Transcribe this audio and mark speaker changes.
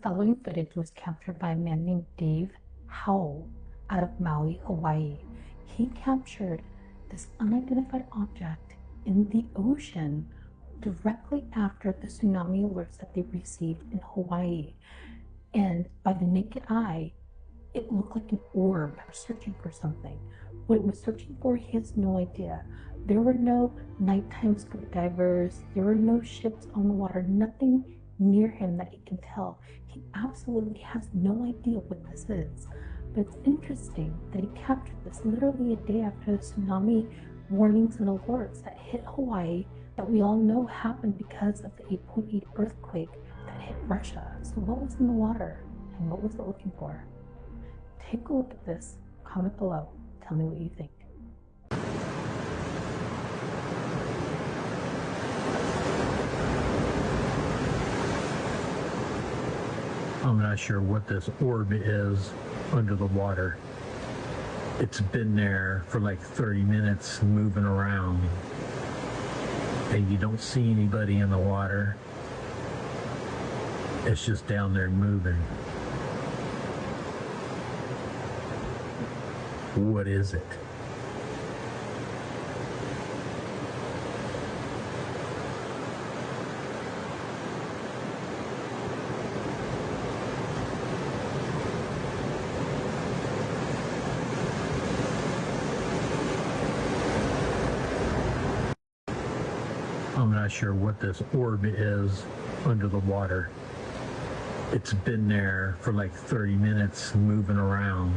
Speaker 1: following footage was captured by a man named Dave Howell out of Maui, Hawaii. He captured this unidentified object in the ocean directly after the tsunami alerts that they received in Hawaii. And by the naked eye, it looked like an orb searching for something. What it was searching for, he has no idea. There were no nighttime scuba divers, there were no ships on the water, nothing near him that he can tell. He absolutely has no idea what this is. But it's interesting that he captured this literally a day after the tsunami warnings and alerts that hit Hawaii, that we all know happened because of the 8.8 earthquake that hit Russia. So what was in the water and what was it looking for? Take a look at this, comment below, tell me what you think.
Speaker 2: I'm not sure what this orb is under the water. It's been there for like 30 minutes moving around, and you don't see anybody in the water. It's just down there moving. What is it? I'm not sure what this orb is under the water. It's been there for like 30 minutes moving around,